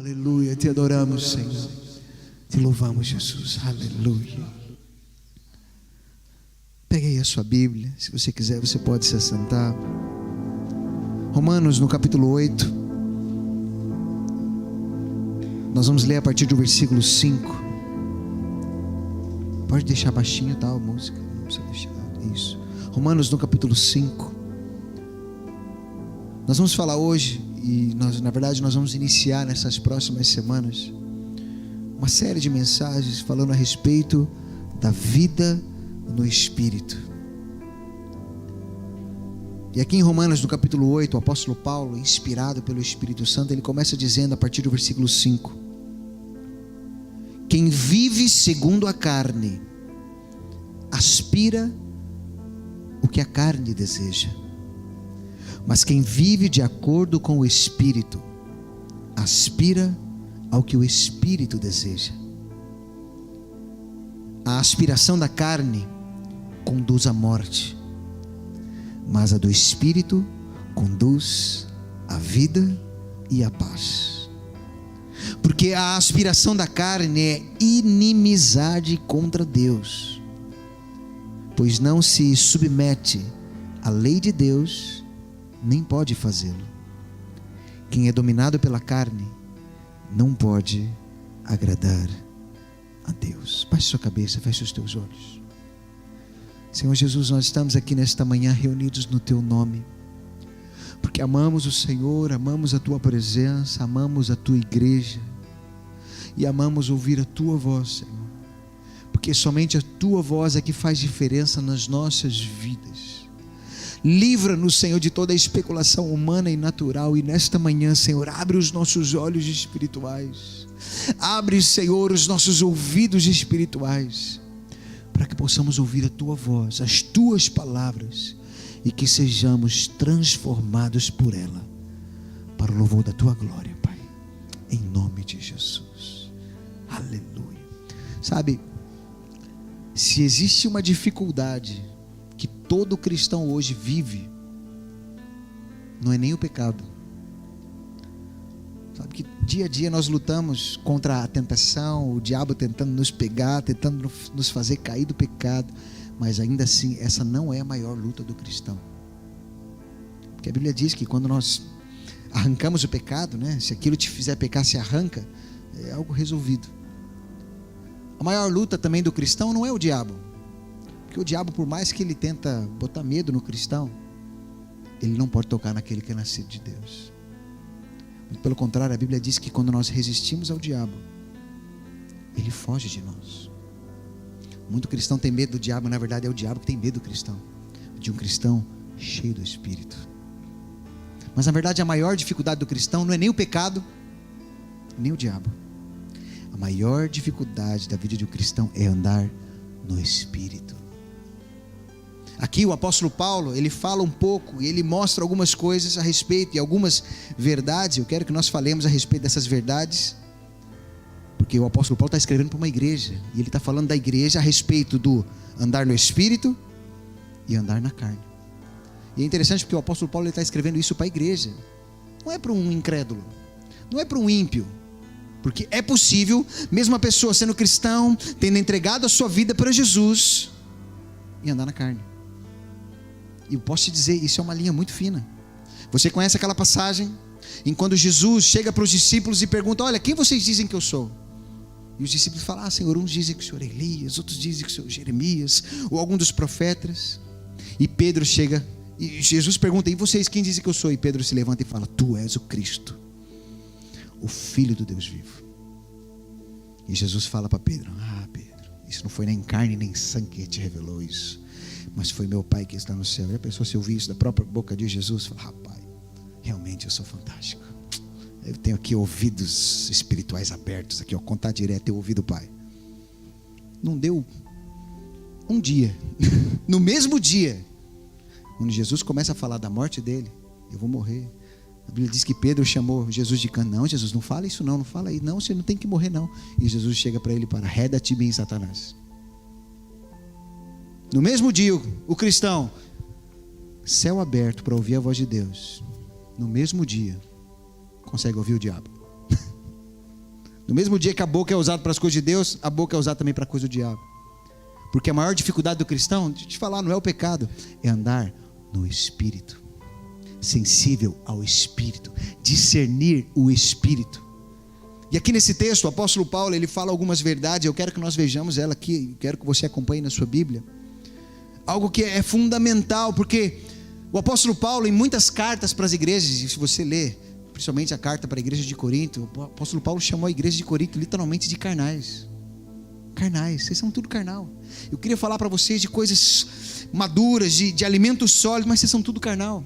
Aleluia, te adoramos, Senhor. Te louvamos, Jesus. Aleluia. Pegue aí a sua Bíblia. Se você quiser, você pode se assentar. Romanos, no capítulo 8. Nós vamos ler a partir do versículo 5. Pode deixar baixinho, tá, a música. Não precisa deixar. Isso. Romanos, no capítulo 5. Nós vamos falar hoje, e na verdade nós vamos iniciar nessas próximas semanas uma série de mensagens falando a respeito da vida no Espírito. E aqui em Romanos, no capítulo 8, o apóstolo Paulo, inspirado pelo Espírito Santo, ele começa dizendo a partir do versículo 5: quem vive segundo a carne aspira o que a carne deseja, mas quem vive de acordo com o Espírito aspira ao que o Espírito deseja. A aspiração da carne conduz à morte, mas a do Espírito conduz à vida e à paz. Porque a aspiração da carne é inimizade contra Deus, pois não se submete à lei de Deus, nem pode fazê-lo. Quem é dominado pela carne não pode agradar a Deus. Baixe sua cabeça, feche os teus olhos. Senhor Jesus, nós estamos aqui nesta manhã reunidos no Teu nome, porque amamos o Senhor, amamos a Tua presença, amamos a Tua igreja e amamos ouvir a Tua voz, Senhor, porque somente a Tua voz é que faz diferença nas nossas vidas. Livra-nos, Senhor, de toda a especulação humana e natural, e nesta manhã, Senhor, abre os nossos olhos espirituais, abre, Senhor, os nossos ouvidos espirituais, para que possamos ouvir a Tua voz, as Tuas palavras, e que sejamos transformados por ela, para o louvor da Tua glória, Pai, em nome de Jesus. Aleluia. Sabe, se existe uma dificuldade que todo cristão hoje vive, não é nem o pecado. Sabe que dia a dia nós lutamos contra a tentação, o diabo tentando nos pegar, tentando nos fazer cair do pecado, mas ainda assim essa não é a maior luta do cristão. Porque a Bíblia diz que quando nós arrancamos o pecado, né, se aquilo te fizer pecar, se arranca, é algo resolvido. A maior luta também do cristão não é o diabo, porque o diabo, por mais que ele tenta botar medo no cristão, ele não pode tocar naquele que é nascido de Deus. Pelo contrário, a Bíblia diz que quando nós resistimos ao diabo, ele foge de nós. Muito cristão tem medo do diabo, na verdade é o diabo que tem medo do cristão, de um cristão cheio do Espírito. Mas na verdade a maior dificuldade do cristão não é nem o pecado, nem o diabo. A maior dificuldade da vida de um cristão é andar no Espírito. Aqui o apóstolo Paulo, ele fala um pouco e ele mostra algumas coisas a respeito e algumas verdades. Eu quero que nós falemos a respeito dessas verdades, porque o apóstolo Paulo está escrevendo para uma igreja, e ele está falando da igreja a respeito do andar no Espírito e andar na carne. E é interessante porque o apóstolo Paulo está escrevendo isso para a igreja, não é para um incrédulo, não é para um ímpio, porque é possível, mesmo a pessoa sendo cristão, tendo entregado a sua vida para Jesus, e andar na carne. E eu posso te dizer, isso é uma linha muito fina. Você conhece aquela passagem em quando Jesus chega para os discípulos e pergunta: olha, quem vocês dizem que eu sou? E os discípulos falam: Senhor, uns dizem que o Senhor é Elias, outros dizem que o Senhor é Jeremias, ou algum dos profetas. E Pedro chega, e Jesus pergunta: e vocês, quem dizem que eu sou? E Pedro se levanta e fala: tu és o Cristo, o Filho do Deus vivo. E Jesus fala para Pedro: Pedro, isso não foi nem carne nem sangue que te revelou isso, mas foi meu Pai que está no céu. E a pessoa, se ouvir isso da própria boca de Jesus, fala: rapaz, realmente eu sou fantástico. Eu tenho aqui ouvidos espirituais abertos, aqui, ó, contato direto, eu ouvi do Pai. Não deu um dia, no mesmo dia, quando Jesus começa a falar da morte dele: eu vou morrer. A Bíblia diz que Pedro chamou Jesus de canto. Não, Jesus, não fala isso não fala aí, não, você não tem que morrer não. E Jesus chega para ele para: reda-te bem, Satanás. No mesmo dia, o cristão, céu aberto para ouvir a voz de Deus. No mesmo dia, consegue ouvir o diabo. Do mesmo dia que a boca é usada para as coisas de Deus, a boca é usada também para a coisa do diabo. Porque a maior dificuldade do cristão, deixa eu te falar, não é o pecado, é andar no Espírito, sensível ao Espírito, discernir o Espírito. E aqui nesse texto, o apóstolo Paulo, ele fala algumas verdades, eu quero que nós vejamos ela aqui, eu quero que você acompanhe na sua Bíblia. Algo que é fundamental, porque o apóstolo Paulo, em muitas cartas para as igrejas, e se você ler, principalmente a carta para a igreja de Corinto, o apóstolo Paulo chamou a igreja de Corinto literalmente de carnais. Carnais, vocês são tudo carnal. Eu queria falar para vocês de coisas maduras, de alimentos sólidos, mas vocês são tudo carnal.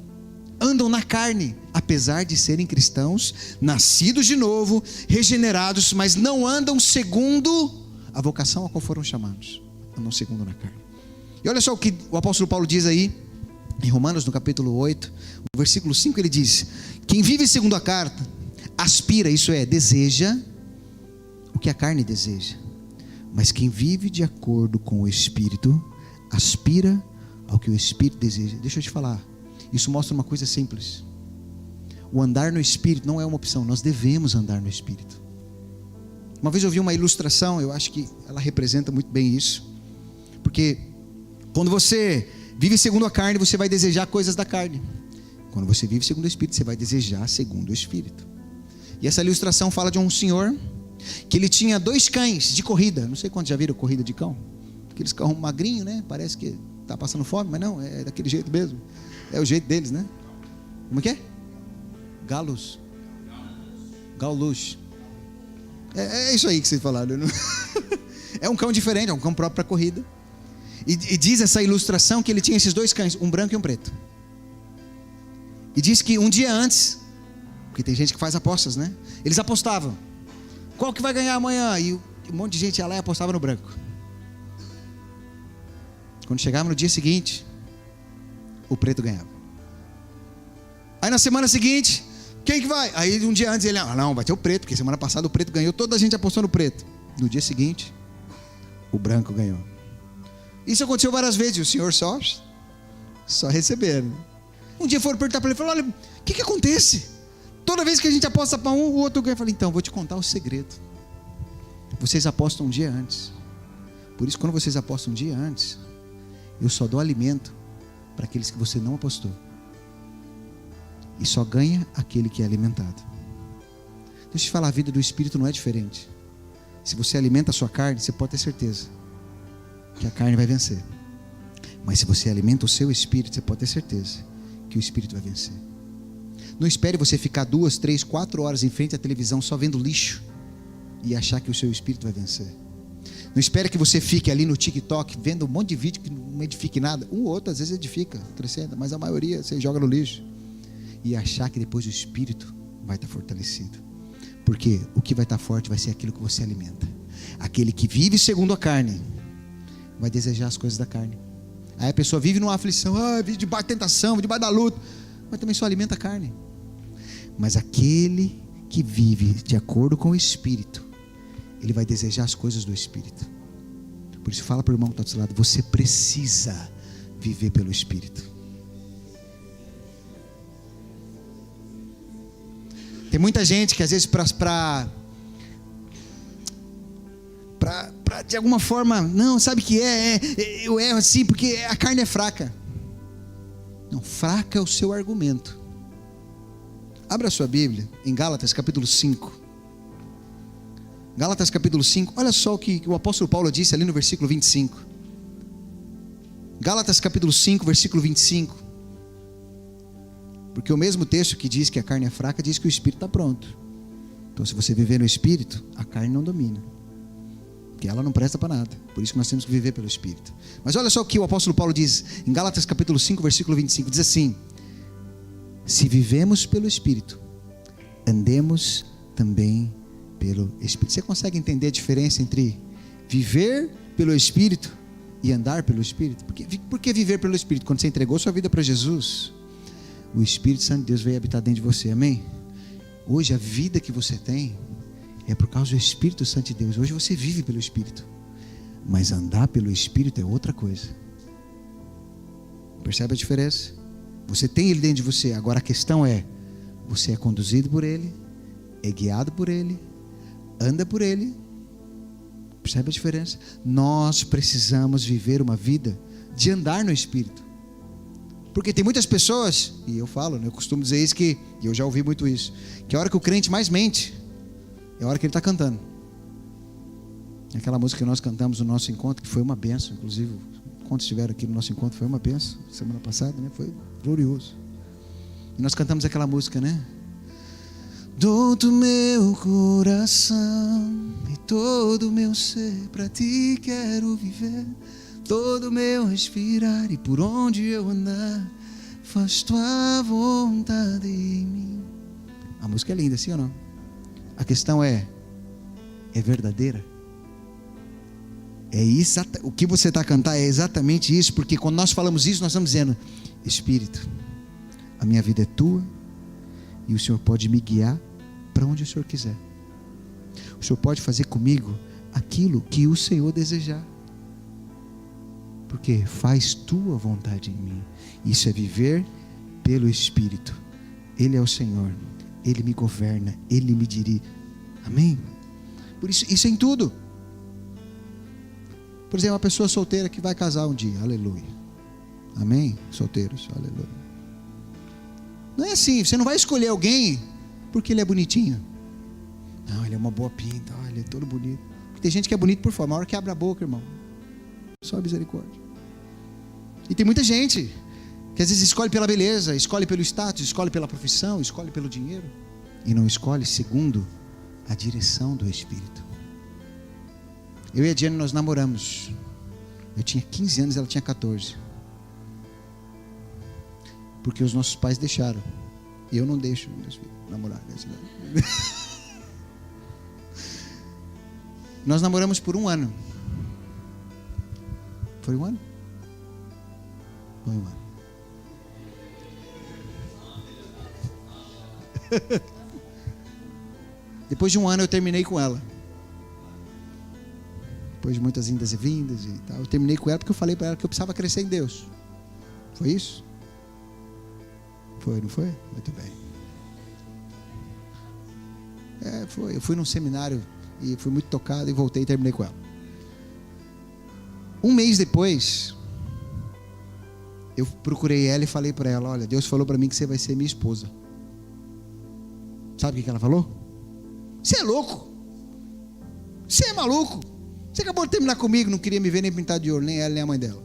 Andam na carne, apesar de serem cristãos, nascidos de novo, regenerados, mas não andam segundo a vocação a qual foram chamados. Andam segundo na carne. E olha só o que o apóstolo Paulo diz aí, em Romanos, no capítulo 8, no versículo 5, ele diz: quem vive segundo a carne, aspira, isso é, deseja o que a carne deseja. Mas quem vive de acordo com o Espírito, aspira ao que o Espírito deseja. Deixa eu te falar, isso mostra uma coisa simples. O andar no Espírito não é uma opção, nós devemos andar no Espírito. Uma vez eu vi uma ilustração, eu acho que ela representa muito bem isso. Porque quando você vive segundo a carne, você vai desejar coisas da carne. Quando você vive segundo o Espírito, você vai desejar segundo o Espírito. E essa ilustração fala de um senhor que ele tinha 2 cães de corrida. Não sei quantos já viram corrida de cão. Aqueles cão magrinho, né? Parece que está passando fome, mas não, é daquele jeito mesmo. É o jeito deles, né? Como é que é? Galos. Gaulus. É isso aí que vocês falaram. Não? É um cão diferente, é um cão próprio para corrida. E diz essa ilustração que ele tinha esses 2 cães, um branco e um preto. E diz que um dia antes, porque tem gente que faz apostas, né? Eles apostavam. Qual que vai ganhar amanhã? E um monte de gente ia lá e apostava no branco. Quando chegava no dia seguinte, o preto ganhava. Aí na semana seguinte, quem que vai? Aí um dia antes ele, não, vai ter o preto, porque semana passada o preto ganhou, toda a gente apostou no preto. No dia seguinte, o branco ganhou. Isso aconteceu várias vezes, e o senhor só recebendo. Um dia foram perguntar para ele, olha, o que acontece? Toda vez que a gente aposta para um, o outro ganha. Eu falei, então, vou te contar o segredo. Vocês apostam um dia antes. Por isso, quando vocês apostam um dia antes, eu só dou alimento para aqueles que você não apostou. E só ganha aquele que é alimentado. Deixa eu te falar, a vida do Espírito não é diferente. Se você alimenta a sua carne, você pode ter certeza que a carne vai vencer. Mas se você alimenta o seu Espírito, você pode ter certeza que o Espírito vai vencer. Não espere você ficar 2, 3, 4 horas em frente à televisão só vendo lixo e achar que o seu Espírito vai vencer. Não espere que você fique ali no TikTok vendo um monte de vídeo que não edifique nada. Um ou outro às vezes edifica, acrescenta, mas a maioria você joga no lixo. E achar que depois o Espírito vai estar fortalecido. Porque o que vai estar forte vai ser aquilo que você alimenta. Aquele que vive segundo a carne vai desejar as coisas da carne. Aí a pessoa vive numa aflição, vive debaixo da tentação, debaixo da luta, mas também só alimenta a carne. Mas aquele que vive de acordo com o Espírito, ele vai desejar as coisas do Espírito. Por isso fala para o irmão que está do seu lado, você precisa viver pelo Espírito. Tem muita gente que às vezes para de alguma forma, não, sabe que eu erro assim porque a carne é fraca. Não, fraca é o seu argumento. Abra a sua Bíblia em Gálatas capítulo 5. Gálatas capítulo 5, olha só o que o apóstolo Paulo disse ali no versículo 25. Gálatas capítulo 5, versículo 25. Porque o mesmo texto que diz que a carne é fraca, diz que o Espírito está pronto. Então se você viver no Espírito, a carne não domina. Porque ela não presta para nada. Por isso que nós temos que viver pelo Espírito. Mas olha só o que o apóstolo Paulo diz em Gálatas capítulo 5, versículo 25. Diz assim: se vivemos pelo Espírito, andemos também pelo Espírito. Você consegue entender a diferença entre viver pelo Espírito e andar pelo Espírito? Por que viver pelo Espírito? Quando você entregou sua vida para Jesus, o Espírito Santo de Deus veio habitar dentro de você, amém? Hoje a vida que você tem é por causa do Espírito Santo de Deus. Hoje você vive pelo Espírito, mas andar pelo Espírito é outra coisa. Percebe a diferença? Você tem Ele dentro de você. Agora a questão é, você é conduzido por Ele, é guiado por Ele, anda por ele. Percebe a diferença? Nós precisamos viver uma vida de andar no Espírito. Porque tem muitas pessoas, e eu falo, né, eu costumo dizer isso, e eu já ouvi muito isso, que a hora que o crente mais mente é a hora que ele está cantando. Aquela música que nós cantamos no nosso encontro, que foi uma bênção, inclusive, quando estiveram aqui no nosso encontro, foi uma bênção, semana passada, né? Foi glorioso. E nós cantamos aquela música, né? Dou-te o meu coração e todo o meu ser, para ti quero viver. Todo o meu respirar e por onde eu andar, faz tua vontade em mim. A música é linda, sim ou não? A questão é verdadeira? O que você está a cantar é exatamente isso, porque quando nós falamos isso, nós estamos dizendo: Espírito, a minha vida é tua e o Senhor pode me guiar para onde o Senhor quiser. O Senhor pode fazer comigo aquilo que o Senhor desejar, porque faz tua vontade em mim. Isso é viver pelo Espírito. Ele é o Senhor, Ele me governa, Ele me dirige. Amém? Por isso é em tudo. Por exemplo, uma pessoa solteira que vai casar um dia, aleluia. Amém? Solteiros, aleluia. Não é assim, você não vai escolher alguém porque ele é bonitinho. Não, ele é uma boa pinta, ele é todo bonito. Porque tem gente que é bonito por fora, a hora que abre a boca, irmão, só misericórdia. E tem muita gente que às vezes escolhe pela beleza, escolhe pelo status, escolhe pela profissão, escolhe pelo dinheiro, e não escolhe segundo a direção do Espírito. Eu e a Diane, nós namoramos. Eu tinha 15 anos, ela tinha 14. Porque os nossos pais deixaram. E eu não deixo meus filhos namorar. Nós namoramos por 1 ano. Foi 1 ano? Foi 1 ano. Depois de 1 ano eu terminei com ela. Depois de muitas indas e vindas e tal, eu terminei com ela porque eu falei para ela que eu precisava crescer em Deus. Foi isso? Foi, não foi? Muito bem. Foi. Eu fui num seminário e fui muito tocado e voltei e terminei com ela. 1 mês depois, eu procurei ela e falei para ela: olha, Deus falou para mim que você vai ser minha esposa. Sabe o que ela falou? Você é louco? Você é maluco? Você acabou de terminar comigo, não queria me ver nem pintado de ouro, nem ela, nem a mãe dela.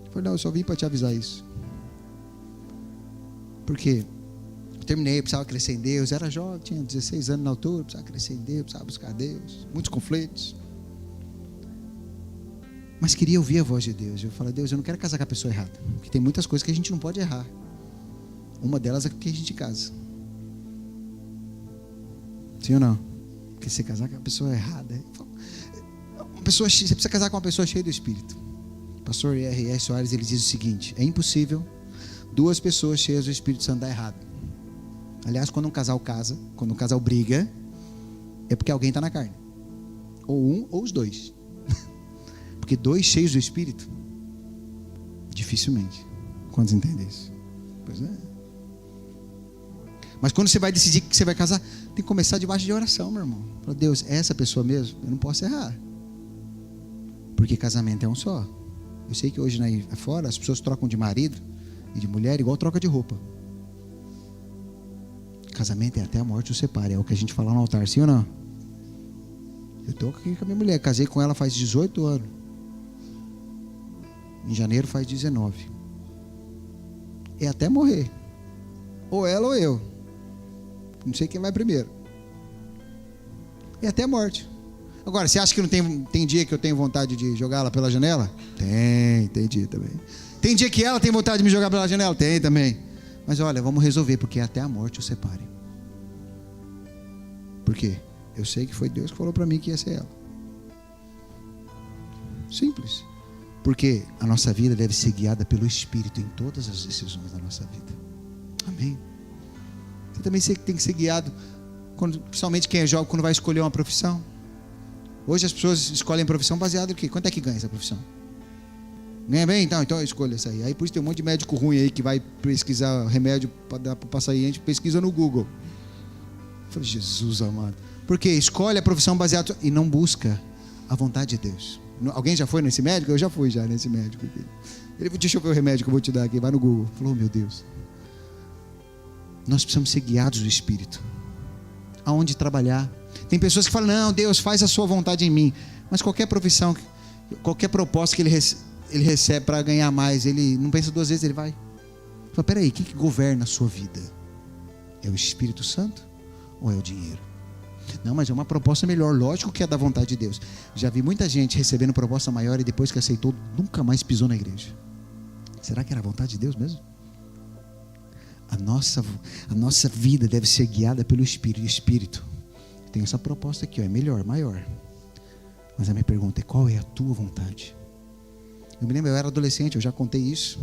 Eu falei: não, eu só vim para te avisar isso. Porque eu terminei, precisava crescer em Deus, era jovem, tinha 16 anos na altura, precisava crescer em Deus, precisava buscar Deus, muitos conflitos. Mas queria ouvir a voz de Deus. Eu falei: Deus, eu não quero casar com a pessoa errada, porque tem muitas coisas que a gente não pode errar. Uma delas é que a gente casa. Sim ou não? Porque você casar com a pessoa errada, você precisa casar com uma pessoa cheia do Espírito. O pastor R.R. Soares, ele diz o seguinte: é impossível 2 pessoas cheias do Espírito Santo dar errado. Aliás, quando um casal casa, quando um casal briga, é porque alguém está na carne. Ou um, ou os dois. Porque 2 cheios do Espírito, dificilmente. Quantos entendem isso? Pois é. Mas quando você vai decidir que você vai casar, tem que começar debaixo de oração, meu irmão. Fala: Deus, é essa pessoa mesmo? Eu não posso errar. Porque casamento é um só. Eu sei que hoje aí fora as pessoas trocam de marido e de mulher igual troca de roupa. Casamento é até a morte o separe. É o que a gente fala no altar, sim ou não? Eu estou aqui com a minha mulher, casei com ela faz 18 anos. Em janeiro faz 19. É até morrer. Ou ela ou eu. Não sei quem vai primeiro. É até a morte. Agora, você acha que não tem dia que eu tenho vontade de jogar ela pela janela? Tem dia também. Tem dia que ela tem vontade de me jogar pela janela? Tem também. Mas olha, vamos resolver, porque até a morte o separe. Por quê? Eu sei que foi Deus que falou para mim que ia ser ela. Simples. Porque a nossa vida deve ser guiada pelo Espírito em todas as decisões da nossa vida. Amém? Você também tem que ser guiado, principalmente quem é jovem, quando vai escolher uma profissão. Hoje as pessoas escolhem profissão baseada em quê? Quanto é que ganha essa profissão? Ganha bem? Então eu escolho essa aí. Aí por isso tem um monte de médico ruim aí que vai pesquisar remédio para dar para o paciente, pesquisa no Google. Eu falei: Jesus amado. Porque escolhe a profissão baseada e não busca a vontade de Deus. Alguém já foi nesse médico? Eu já fui nesse médico. Ele falou, deixa eu ver o remédio que eu vou te dar aqui. Vai no Google. Falou, meu Deus. Nós precisamos ser guiados do Espírito. Aonde trabalhar. Tem pessoas que falam, não, Deus, faz a sua vontade em mim. Mas qualquer profissão, qualquer proposta que ele recebe para ganhar mais, ele não pensa duas vezes, ele vai. Fala, peraí, o que governa a sua vida? É o Espírito Santo ou é o dinheiro? Não, mas é uma proposta melhor, lógico que é da vontade de Deus. Já vi muita gente recebendo proposta maior e depois que aceitou, nunca mais pisou na igreja. Será que era a vontade de Deus mesmo? A nossa vida deve ser guiada pelo Espírito. E o Espírito tem essa proposta aqui, ó, é melhor, maior. Mas a minha pergunta é, qual é a tua vontade? Eu me lembro, eu era adolescente, eu já contei isso.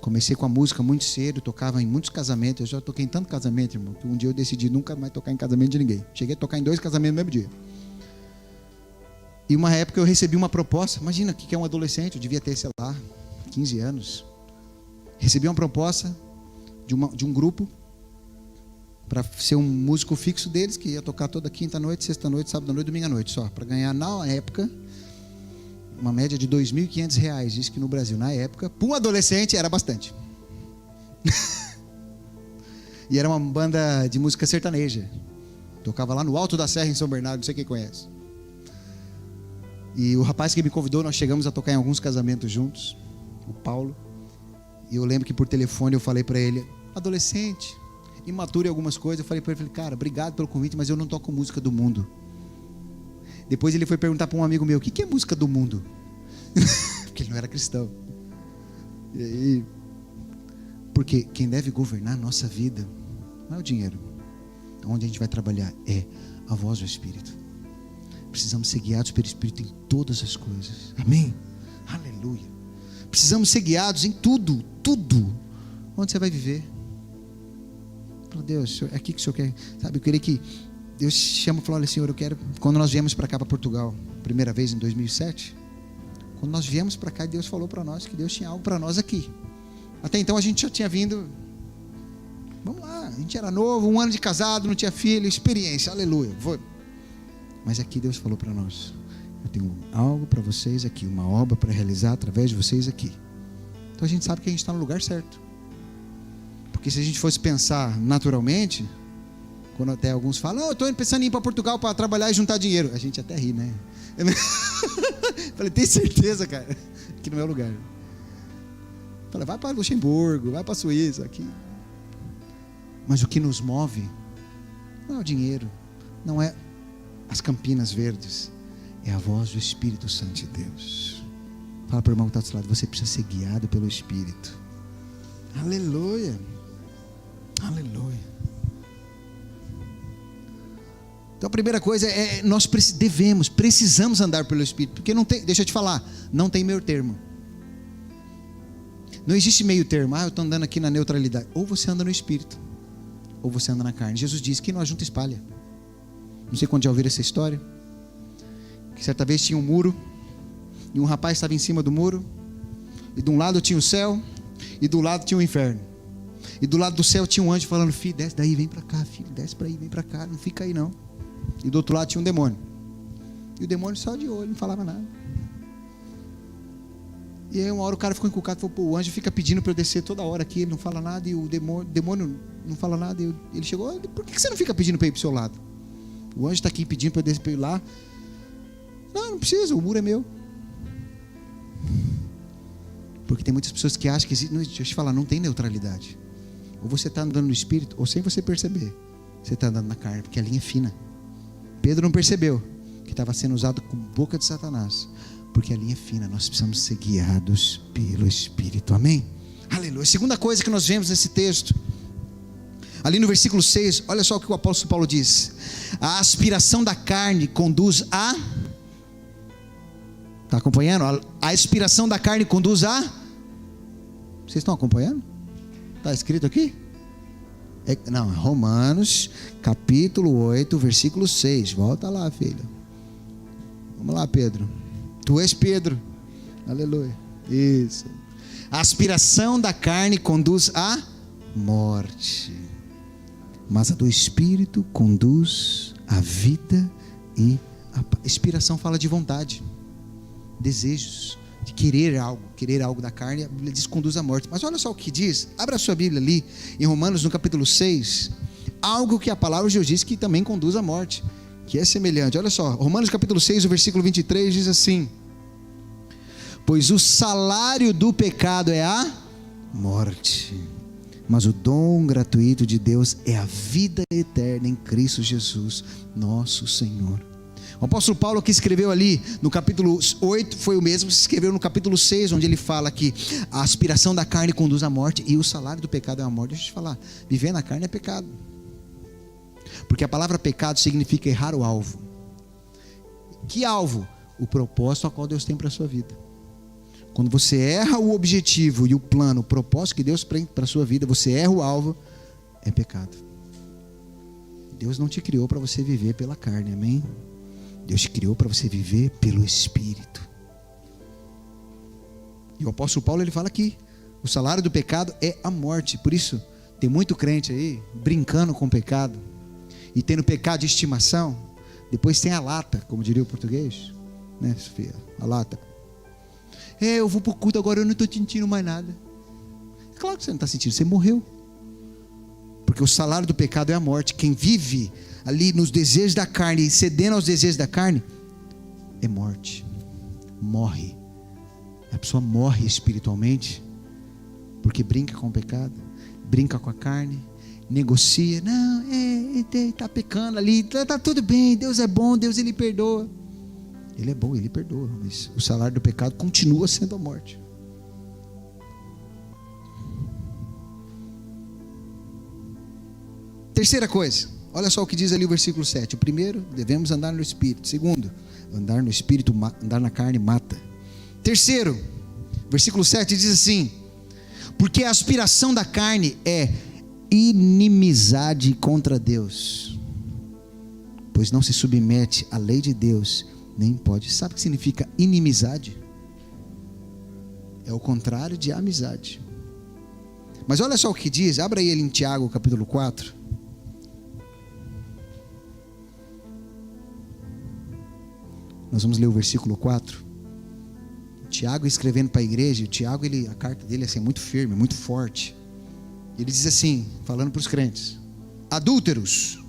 Comecei com a música muito cedo, tocava em muitos casamentos. Eu já toquei em tanto casamento, irmão, que um dia eu decidi nunca mais tocar em casamento de ninguém. Cheguei a tocar em 2 casamentos no mesmo dia. E uma época eu recebi uma proposta. Imagina o que é um adolescente, eu devia ter, sei lá, 15 anos. Recebi uma proposta de um grupo para ser um músico fixo deles, que ia tocar toda quinta-noite, sexta-noite, sábado-noite, domingo-à-noite só, para ganhar na época uma média de R$ 2.500. Diz que no Brasil, na época, para um adolescente era bastante. E era uma banda de música sertaneja. Tocava lá no Alto da Serra, em São Bernardo, não sei quem conhece. E o rapaz que me convidou, nós chegamos a tocar em alguns casamentos juntos, o Paulo. E eu lembro que por telefone eu falei para ele, adolescente, imaturo em algumas coisas, eu falei para ele, cara, obrigado pelo convite, mas eu não toco música do mundo. Depois ele foi perguntar para um amigo meu, o que é música do mundo? Porque ele não era cristão. E aí, porque quem deve governar a nossa vida não é o dinheiro. Onde a gente vai trabalhar é a voz do Espírito. Precisamos ser guiados pelo Espírito em todas as coisas. Amém? Aleluia. Precisamos ser guiados em tudo, tudo. Onde você vai viver? Fala, Deus, é aqui que o Senhor quer. Sabe, eu queria que Deus chama e fala, olha, Senhor, eu quero. Quando nós viemos para cá, para Portugal, primeira vez em 2007, quando nós viemos para cá, Deus falou para nós que Deus tinha algo para nós aqui. Até então a gente já tinha vindo. Vamos lá, a gente era novo, 1 ano de casado, não tinha filho, experiência, aleluia. Mas aqui Deus falou para nós, eu tenho algo para vocês aqui, uma obra para realizar através de vocês aqui. Então a gente sabe que a gente está no lugar certo. Porque se a gente fosse pensar naturalmente, quando até alguns falam, eu estou pensando em ir para Portugal para trabalhar e juntar dinheiro, a gente até ri, né? Falei, tem certeza, cara, que não é o lugar. Falei, vai para Luxemburgo, vai para a Suíça, aqui. Mas o que nos move não é o dinheiro, não é as Campinas Verdes, é a voz do Espírito Santo de Deus. Fala para o irmão que está do seu lado, você precisa ser guiado pelo Espírito. Aleluia, aleluia. Então a primeira coisa é, nós precisamos andar pelo Espírito, porque não tem, deixa eu te falar, não tem meio termo. Não existe meio termo, eu estou andando aqui na neutralidade. Ou você anda no Espírito, ou você anda na carne. Jesus disse que nós juntos espalha. Não sei quando já ouviram essa história, que certa vez tinha um muro, e um rapaz estava em cima do muro, e de um lado tinha o céu, e do lado tinha o inferno. E do lado do céu tinha um anjo falando, filho, desce daí, vem para cá, filho, desce para aí, vem para cá, não fica aí não. E do outro lado tinha um demônio. E o demônio só de olho, não falava nada. E aí uma hora o cara ficou encucado, falou, pô, o anjo fica pedindo para eu descer toda hora aqui, ele não fala nada, e o demônio não fala nada. E ele chegou, por que você não fica pedindo para ir para o seu lado? O anjo está aqui pedindo para eu descer para ir lá. Não precisa, o muro é meu. Porque tem muitas pessoas que acham que existe, deixa eu te falar, não tem neutralidade. Ou você está andando no Espírito, ou sem você perceber, você está andando na carne, porque a linha é fina. Pedro não percebeu que estava sendo usado com boca de Satanás, porque a linha é fina. Nós precisamos ser guiados pelo Espírito, amém? Aleluia. Segunda coisa que nós vemos nesse texto, ali no versículo 6, olha só o que o apóstolo Paulo diz: a aspiração da carne conduz a... Está acompanhando? A aspiração da carne conduz a... Vocês estão acompanhando? Está escrito aqui? Não, Romanos capítulo 8, versículo 6. Volta lá, filho. Vamos lá, Pedro. Tu és Pedro. Aleluia. Isso. A aspiração da carne conduz à morte, mas a do Espírito conduz a vida e a paz. Inspiração fala de vontade, desejos, de querer algo da carne. A Bíblia diz que conduz à morte. Mas olha só o que diz, abra a sua Bíblia ali, em Romanos no capítulo 6, algo que a palavra de Deus diz que também conduz à morte, que é semelhante. Olha só, Romanos capítulo 6, o versículo 23 diz assim: pois o salário do pecado é a morte, mas o dom gratuito de Deus é a vida eterna em Cristo Jesus, nosso Senhor. O apóstolo Paulo, que escreveu ali no capítulo 8, foi o mesmo que escreveu no capítulo 6, onde ele fala que a aspiração da carne conduz à morte e o salário do pecado é a morte. Deixa eu te falar, viver na carne é pecado, porque a palavra pecado significa errar o alvo. Que alvo? O propósito ao qual Deus tem para a sua vida. Quando você erra o objetivo e o plano, o propósito que Deus tem para a sua vida, você erra o alvo, é pecado. Deus não te criou para você viver pela carne, amém? Deus te criou para você viver pelo Espírito. E o apóstolo Paulo, ele fala aqui, o salário do pecado é a morte. Por isso, tem muito crente aí, brincando com o pecado, e tendo pecado de estimação. Depois tem a lata, como diria o português, né, Sofia? A lata. Eu vou para o culto agora, eu não estou sentindo mais nada. Claro que você não está sentindo, você morreu. Porque o salário do pecado é a morte. Quem vive ali nos desejos da carne, cedendo aos desejos da carne, é morte. Morre. A pessoa morre espiritualmente, porque brinca com o pecado, brinca com a carne, negocia. Não, está pecando ali, está tudo bem, Deus é bom, Deus ele perdoa. Ele é bom, ele perdoa, mas o salário do pecado continua sendo a morte. Terceira coisa, olha só o que diz ali o versículo 7. O primeiro, devemos andar no Espírito. Segundo, andar no Espírito, andar na carne mata. Terceiro, versículo 7 diz assim: porque a aspiração da carne é inimizade contra Deus, pois não se submete à lei de Deus, nem pode. Sabe o que significa inimizade? É o contrário de amizade. Mas olha só o que diz, abra aí ele em Tiago capítulo 4. Nós vamos ler o versículo 4. Tiago escrevendo para a igreja. Tiago, a carta dele é assim, muito firme, muito forte. Ele diz assim, falando para os crentes: adúlteros,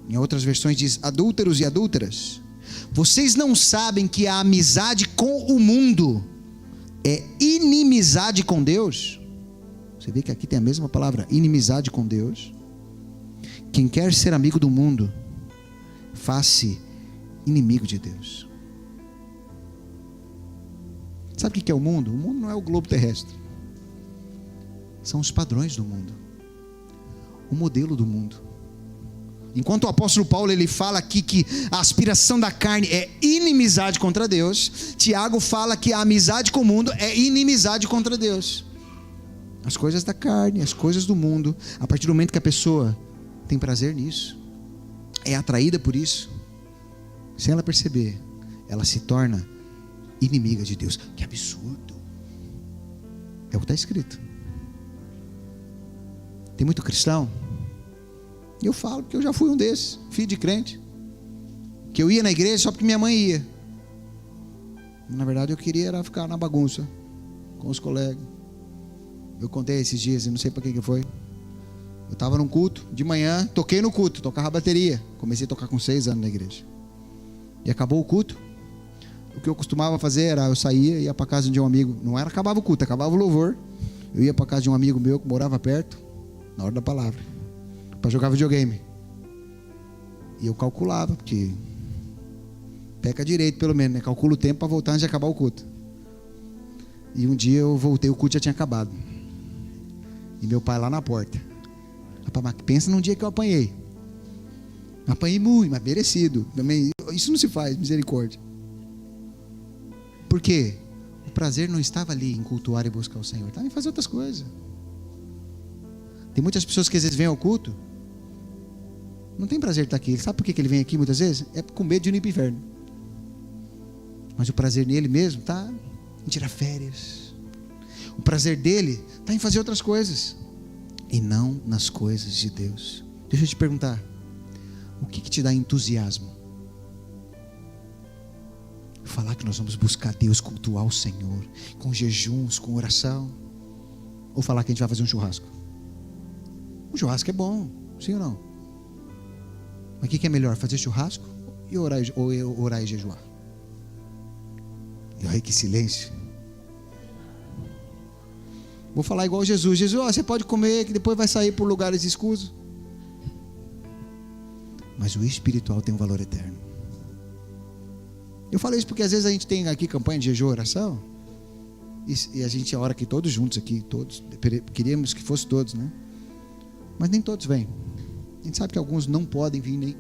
em outras versões diz adúlteros e adúlteras, vocês não sabem que a amizade com o mundo é inimizade com Deus? Você vê que aqui tem a mesma palavra, inimizade com Deus. Quem quer ser amigo do mundo, faz-se inimigo de Deus. Sabe o que é o mundo? O mundo não é o globo terrestre, são os padrões do mundo, o modelo do mundo. Enquanto o apóstolo Paulo ele fala aqui que a aspiração da carne é inimizade contra Deus, Tiago fala que a amizade com o mundo é inimizade contra Deus. As coisas da carne, as coisas do mundo, a partir do momento que a pessoa tem prazer nisso, é atraída por isso, sem ela perceber, ela se torna inimiga de Deus. Que absurdo! É o que está escrito. Tem muito cristão, e eu falo que eu já fui um desses, filho de crente, que eu ia na igreja só porque minha mãe ia. Na verdade eu queria era ficar na bagunça com os colegas. Eu contei esses dias, eu não sei para que foi. Eu estava num culto, de manhã, toquei no culto, tocava bateria. Comecei a tocar com 6 anos na igreja. E acabou o culto. O que eu costumava fazer era, eu saía, ia para casa de um amigo. Não era acabava o culto, acabava o louvor. Eu ia para casa de um amigo meu que morava perto, na hora da palavra, para jogar videogame. E eu calculava, porque peca direito pelo menos, né? Calcula o tempo para voltar antes de acabar o culto. E um dia eu voltei, o culto já tinha acabado. E meu pai lá na porta. Rapaz, mas pensa num dia que eu apanhei. Apanhei muito, mas merecido. Também, isso não se faz, misericórdia. Por quê? O prazer não estava ali em cultuar e buscar o Senhor, estava em fazer outras coisas. Tem muitas pessoas que às vezes vêm ao culto, não tem prazer de estar aqui. Sabe por que ele vem aqui muitas vezes? É com medo de ir para o inferno. Mas o prazer nele mesmo está em tirar férias. O prazer dele está em fazer outras coisas, e não nas coisas de Deus. Deixa eu te perguntar, O que te dá entusiasmo? Falar que nós vamos buscar Deus, cultuar o Senhor, com jejuns, com oração, ou falar que a gente vai fazer um churrasco? O churrasco é bom, sim ou não? Mas o que é melhor, fazer churrasco ou orar e jejuar? E olha que silêncio. Vou falar igual Jesus. Jesus, você pode comer, que depois vai sair por lugares escusos. Mas o espiritual tem um valor eterno. Eu falo isso porque às vezes a gente tem aqui campanha de jejum e oração, e a gente ora aqui todos juntos aqui, todos. Queríamos que fosse todos, né? Mas nem todos vêm. A gente sabe que alguns não podem vir,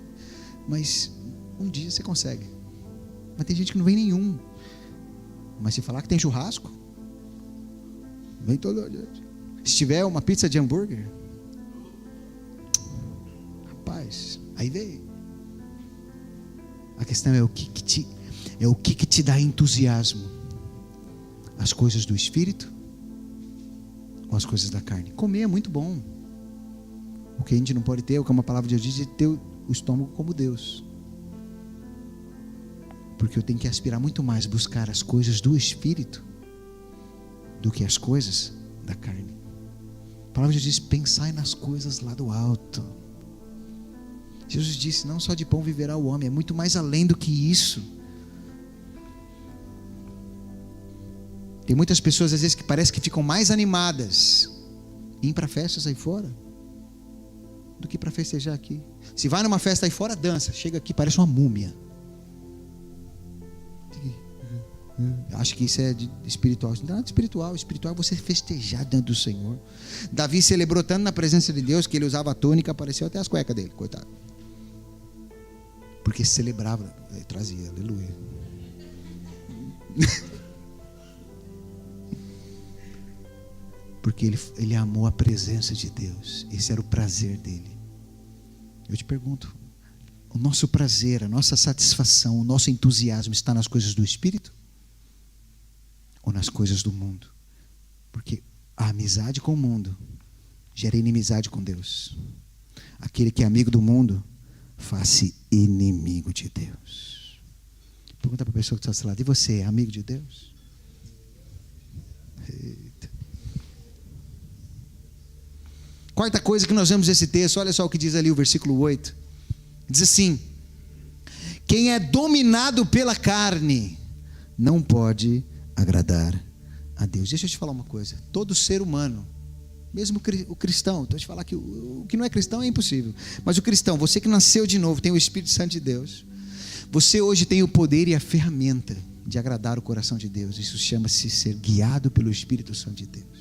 mas um dia você consegue. Mas tem gente que não vem nenhum. Mas se falar que tem churrasco, vem todo dia. Se tiver uma pizza de hambúrguer, rapaz, aí vem. A questão é o que te dá entusiasmo? As coisas do Espírito ou as coisas da carne? Comer é muito bom. O que a gente não pode ter, como a palavra de Deus diz, é ter o estômago como Deus. Porque eu tenho que aspirar muito mais, buscar as coisas do Espírito do que as coisas da carne. A palavra de Deus diz: pensai nas coisas lá do alto. Jesus disse: não só de pão viverá o homem, é muito mais além do que isso. Tem muitas pessoas às vezes que parece que ficam mais animadas em ir para festas aí fora do que para festejar aqui. Se vai numa festa aí fora, dança, chega aqui, parece uma múmia. Acho que isso é espiritual. Não é nada espiritual. Espiritual é você festejar dentro do Senhor. Davi celebrou tanto na presença de Deus que ele usava a túnica, apareceu até as cuecas dele, coitado. Porque celebrava, trazia, aleluia. Porque ele amou a presença de Deus. Esse era o prazer dele. Eu te pergunto, o nosso prazer, a nossa satisfação, o nosso entusiasmo está nas coisas do Espírito ou nas coisas do mundo? Porque a amizade com o mundo gera inimizade com Deus. Aquele que é amigo do mundo faz-se inimigo de Deus. Pergunta para a pessoa que está ao seu lado: e você é amigo de Deus? Eita. Quarta coisa que nós vemos nesse texto, olha só o que diz ali o versículo 8. Diz assim: quem é dominado pela carne não pode agradar a Deus. Deixa eu te falar uma coisa: todo ser humano, mesmo o cristão, estou te falar que o que não é cristão é impossível, mas o cristão, você que nasceu de novo, tem o Espírito Santo de Deus, você hoje tem o poder e a ferramenta de agradar o coração de Deus. Isso chama-se ser guiado pelo Espírito Santo de Deus,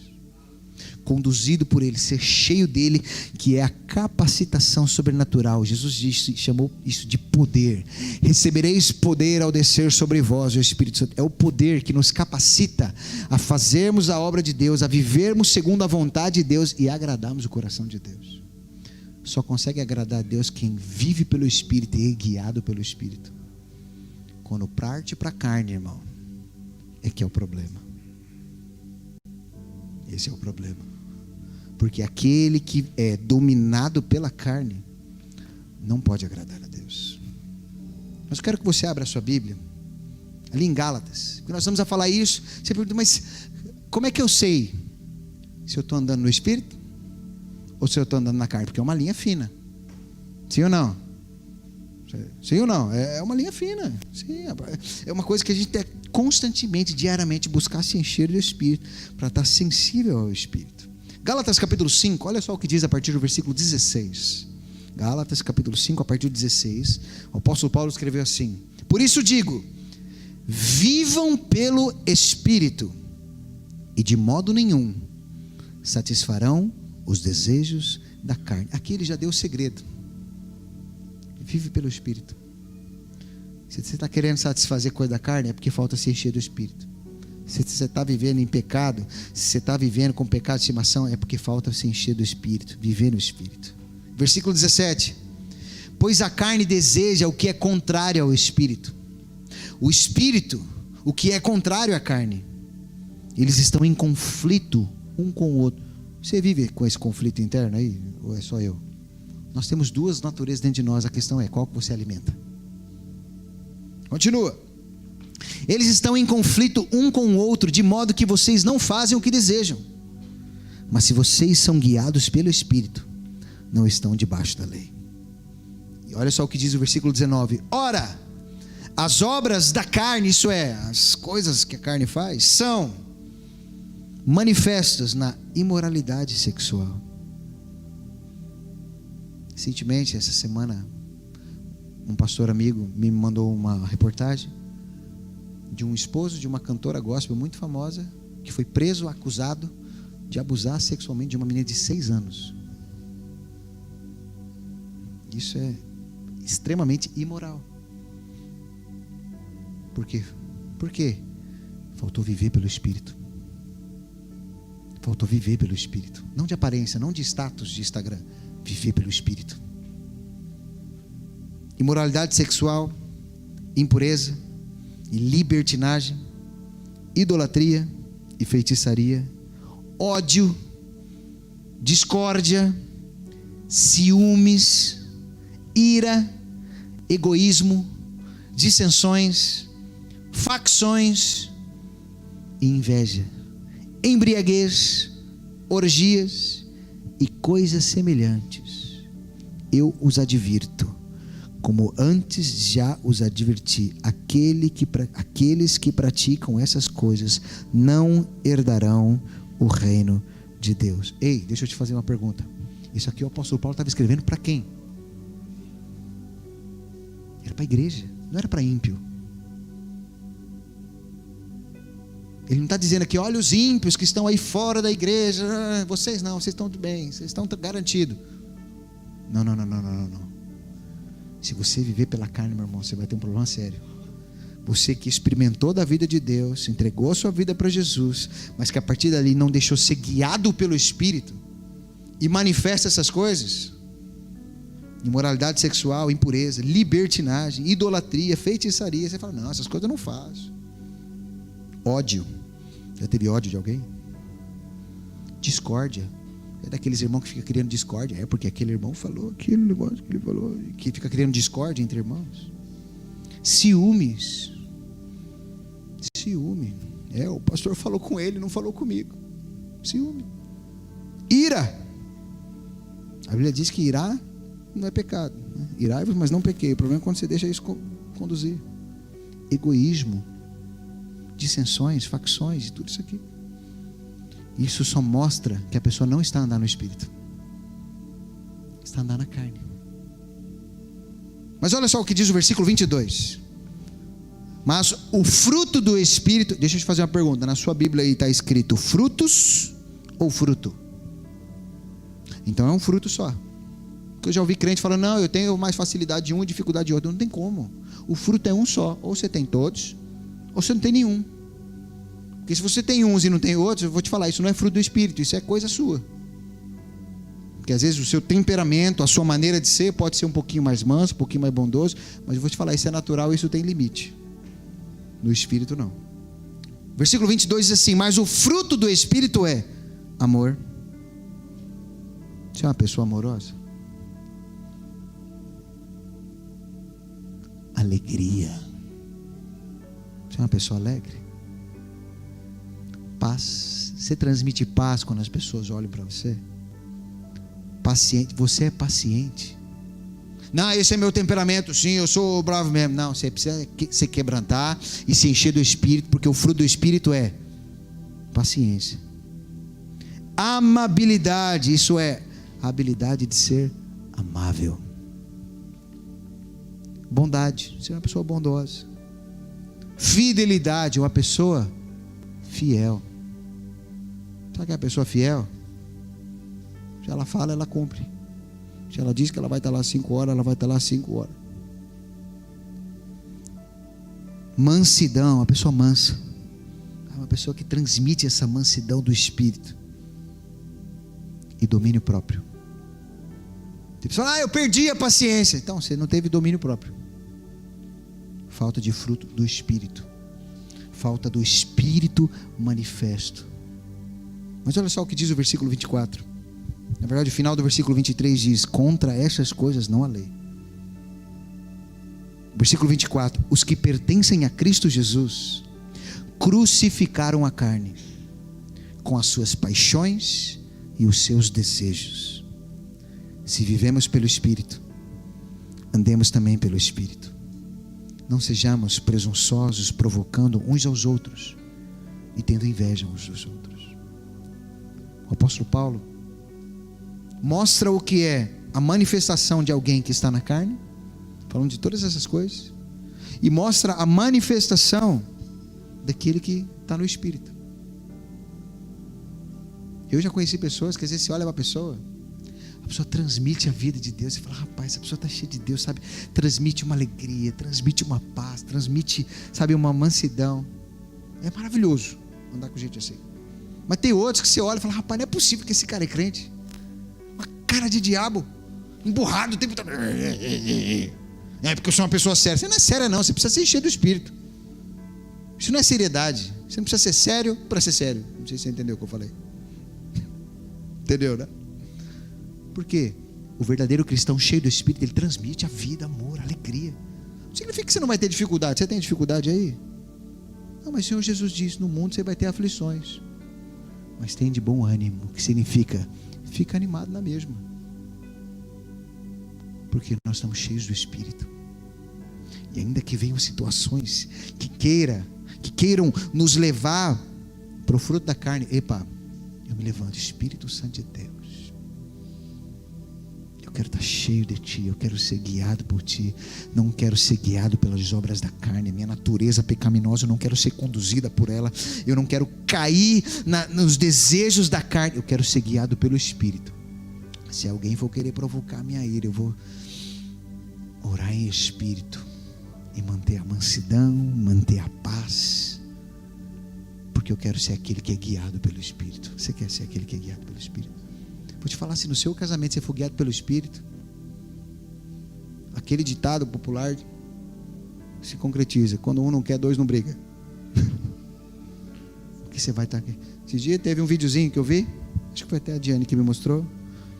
conduzido por Ele, ser cheio dele, que é a capacitação sobrenatural. Jesus disse, chamou isso de poder. Recebereis poder ao descer sobre vós o Espírito Santo. É o poder que nos capacita a fazermos a obra de Deus, a vivermos segundo a vontade de Deus e agradarmos o coração de Deus. Só consegue agradar a Deus quem vive pelo Espírito e é guiado pelo Espírito. Quando parte para a carne, irmão, é que é o problema. Esse é o problema. Porque aquele que é dominado pela carne não pode agradar a Deus. Mas eu quero que você abra a sua Bíblia ali em Gálatas, porque nós vamos a falar isso. Você pergunta: mas como é que eu sei se eu estou andando no Espírito ou se eu estou andando na carne? Porque é uma linha fina. Sim ou não? Sim ou não? É uma linha fina. Sim, é uma coisa que a gente tem constantemente, diariamente, buscar se encher do Espírito, para estar sensível ao Espírito. Gálatas capítulo 5, olha só o que diz a partir do versículo 16. Gálatas capítulo 5, a partir do 16, o apóstolo Paulo escreveu assim: por isso digo, vivam pelo Espírito, e de modo nenhum satisfarão os desejos da carne. Aqui ele já deu o segredo. Vive pelo Espírito. Se você está querendo satisfazer coisa da carne, é porque falta se encher do Espírito. Se você está vivendo em pecado, se você está vivendo com pecado de estimação, é porque falta se encher do Espírito, viver no Espírito. Versículo 17: pois a carne deseja o que é contrário ao Espírito, o Espírito o que é contrário à carne. Eles estão em conflito um com o outro. Você vive com esse conflito interno aí? Ou é só eu? Nós temos duas naturezas dentro de nós. A questão é qual que você alimenta. Continua. Eles estão em conflito um com o outro, de modo que vocês não fazem o que desejam. Mas se vocês são guiados pelo Espírito, não estão debaixo da lei. E olha só o que diz o versículo 19. Ora, as obras da carne, isso é, as coisas que a carne faz, são manifestas na imoralidade sexual. Recentemente, essa semana, um pastor amigo me mandou uma reportagem de um esposo de uma cantora gospel muito famosa, que foi preso, acusado de abusar sexualmente de uma menina de 6 anos. Isso é extremamente imoral. Por quê? Por quê? Faltou viver pelo Espírito. Faltou viver pelo Espírito. Não de aparência, não de status de Instagram. Viver pelo Espírito. Imoralidade sexual, impureza e libertinagem, idolatria e feitiçaria, ódio, discórdia, ciúmes, ira, egoísmo, dissensões, facções e inveja, embriaguez, orgias e coisas semelhantes. Eu os advirto, como antes já os adverti, aqueles que praticam essas coisas não herdarão o reino de Deus. Ei, deixa eu te fazer uma pergunta. Isso aqui o apóstolo Paulo estava escrevendo para quem? Era para a igreja, não era para ímpio. Ele não está dizendo aqui, olha os ímpios que estão aí fora da igreja, vocês não, vocês estão tudo bem, vocês estão garantidos. Não. Se você viver pela carne, meu irmão, você vai ter um problema sério. Você que experimentou da vida de Deus, entregou a sua vida para Jesus, mas que a partir dali não deixou ser guiado pelo Espírito e manifesta essas coisas: imoralidade sexual, impureza, libertinagem, idolatria, feitiçaria. Você fala, não, essas coisas eu não faço. Ódio. Já teve ódio de alguém? Discórdia. É daqueles irmãos que fica criando discórdia. É porque aquele irmão falou aquele negócio que ele falou, que fica criando discórdia entre irmãos. Ciúmes. Ciúme. O pastor falou com ele, não falou comigo. Ciúme. Ira. A Bíblia diz que irar não é pecado, né? Irai-vos, mas não pequei. O problema é quando você deixa isso conduzir. Egoísmo, dissensões, facções e tudo isso aqui. Isso só mostra que a pessoa não está andando no Espírito, está andando na carne. Mas olha só o que diz o versículo 22. Mas o fruto do Espírito, deixa eu te fazer uma pergunta, na sua Bíblia aí está escrito frutos ou fruto? Então é um fruto só. Porque eu já ouvi crente falando, não, eu tenho mais facilidade de um e dificuldade de outro. Não tem como. O fruto é um só. Ou você tem todos, ou você não tem nenhum. Porque se você tem uns e não tem outros, eu vou te falar, isso não é fruto do Espírito, isso é coisa sua. Porque às vezes o seu temperamento, a sua maneira de ser pode ser um pouquinho mais manso, um pouquinho mais bondoso, mas eu vou te falar, isso é natural, isso tem limite. No Espírito não. Versículo 22 diz assim: mas o fruto do Espírito é amor. Você é uma pessoa amorosa? Alegria. Você é uma pessoa alegre? Paz. Você transmite paz quando as pessoas olham para você? Paciente. Você é paciente? Não, esse é meu temperamento, sim, eu sou bravo mesmo. Não, você precisa se quebrantar e se encher do Espírito, porque o fruto do Espírito é paciência. Amabilidade, isso é a habilidade de ser amável. Bondade, você é uma pessoa bondosa. Fidelidade, uma pessoa fiel. Sabe que é a pessoa fiel? Se ela fala, ela cumpre. Se ela diz que ela vai estar lá 5 horas, ela vai estar lá 5 horas. Mansidão, uma pessoa mansa. É uma pessoa que transmite essa mansidão do Espírito. E domínio próprio. Você fala, eu perdi a paciência. Então, você não teve domínio próprio. Falta de fruto do Espírito. Falta do Espírito manifesto. Mas olha só o que diz o versículo 24. Na verdade, o final do versículo 23 diz: contra estas coisas não há lei. Versículo 24: os que pertencem a Cristo Jesus crucificaram a carne com as suas paixões e os seus desejos. Se vivemos pelo Espírito, andemos também pelo Espírito. Não sejamos presunçosos, provocando uns aos outros e tendo inveja uns dos outros. O apóstolo Paulo mostra o que é a manifestação de alguém que está na carne, falando de todas essas coisas, e mostra a manifestação daquele que está no Espírito. Eu já conheci pessoas que às vezes você olha para a pessoa transmite a vida de Deus, você fala: rapaz, essa pessoa está cheia de Deus, sabe? Transmite uma alegria, transmite uma paz, transmite, sabe, uma mansidão. É maravilhoso andar com gente assim. Mas tem outros que você olha e fala: rapaz, não é possível que esse cara é crente. Uma cara de diabo, emburrado o tempo todo. É porque eu sou uma pessoa séria. Você não é séria não, você precisa ser cheio do Espírito. Isso não é seriedade. Você não precisa ser sério para ser sério. Não sei se você entendeu o que eu falei. Entendeu, né? Porque o verdadeiro cristão cheio do Espírito, ele transmite a vida, amor, alegria. Não significa que você não vai ter dificuldade. Você tem dificuldade aí? Não, mas o Senhor Jesus disse: no mundo você vai ter aflições, mas tem de bom ânimo. O que significa? Fica animado na mesma, porque nós estamos cheios do Espírito. E ainda que venham situações que queiram nos levar para o fruto da carne, epa, eu me levanto: Espírito Santo de Deus, eu quero estar cheio de Ti, eu quero ser guiado por Ti, não quero ser guiado pelas obras da carne. Minha natureza pecaminosa, eu não quero ser conduzida por ela, eu não quero cair nos desejos da carne, eu quero ser guiado pelo Espírito. Se alguém for querer provocar a minha ira, eu vou orar em Espírito e manter a mansidão, manter a paz, porque eu quero ser aquele que é guiado pelo Espírito. Você quer ser aquele que é guiado pelo Espírito? Vou te falar, se no seu casamento você for guiado pelo Espírito, aquele ditado popular se concretiza: quando um não quer, dois não briga. Porque você vai estar aqui. Esse dia teve um videozinho que eu vi, acho que foi até a Diane que me mostrou,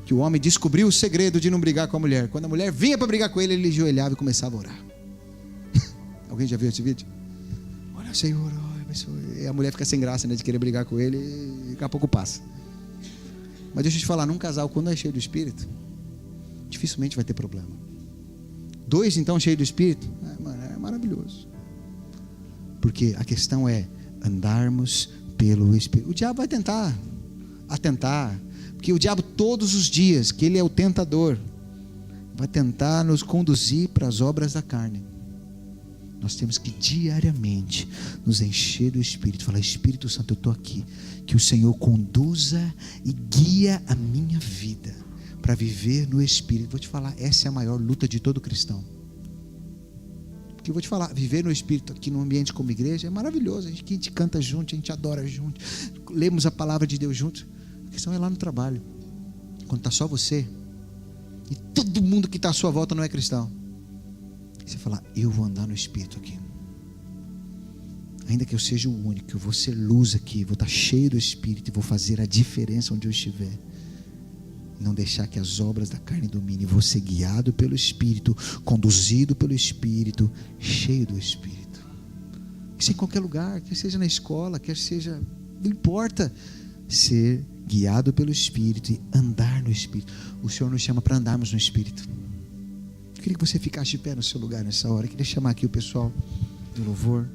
que o homem descobriu o segredo de não brigar com a mulher. Quando a mulher vinha para brigar com ele, ele ajoelhava e começava a orar. Alguém já viu esse vídeo? Olha, Senhor, e a mulher fica sem graça, né, de querer brigar com ele, e daqui a pouco passa. Mas deixa eu te falar, num casal, quando é cheio do Espírito, dificilmente vai ter problema. Dois, então, cheios do Espírito, é maravilhoso. Porque a questão é andarmos pelo Espírito. O diabo vai tentar, porque o diabo todos os dias, que ele é o tentador, vai tentar nos conduzir para as obras da carne. Nós temos que diariamente nos encher do Espírito, falar: Espírito Santo, eu estou aqui, que o Senhor conduza e guia a minha vida para viver no Espírito. Vou te falar, essa é a maior luta de todo cristão. Porque eu vou te falar, viver no Espírito aqui num ambiente como igreja é maravilhoso. A gente canta junto, a gente adora junto, lemos a palavra de Deus junto. A questão é lá no trabalho, quando está só você e todo mundo que está à sua volta não é cristão. Você fala: eu vou andar no Espírito aqui, ainda que eu seja o único, eu vou ser luz aqui, vou estar cheio do Espírito e vou fazer a diferença onde eu estiver. Não deixar que as obras da carne dominem. Vou ser guiado pelo Espírito, conduzido pelo Espírito, cheio do Espírito. Isso em qualquer lugar, quer seja na escola, quer seja, não importa. Ser guiado pelo Espírito e andar no Espírito. O Senhor nos chama para andarmos no Espírito. Eu queria que você ficasse de pé no seu lugar nessa hora. Eu queria chamar aqui o pessoal do louvor.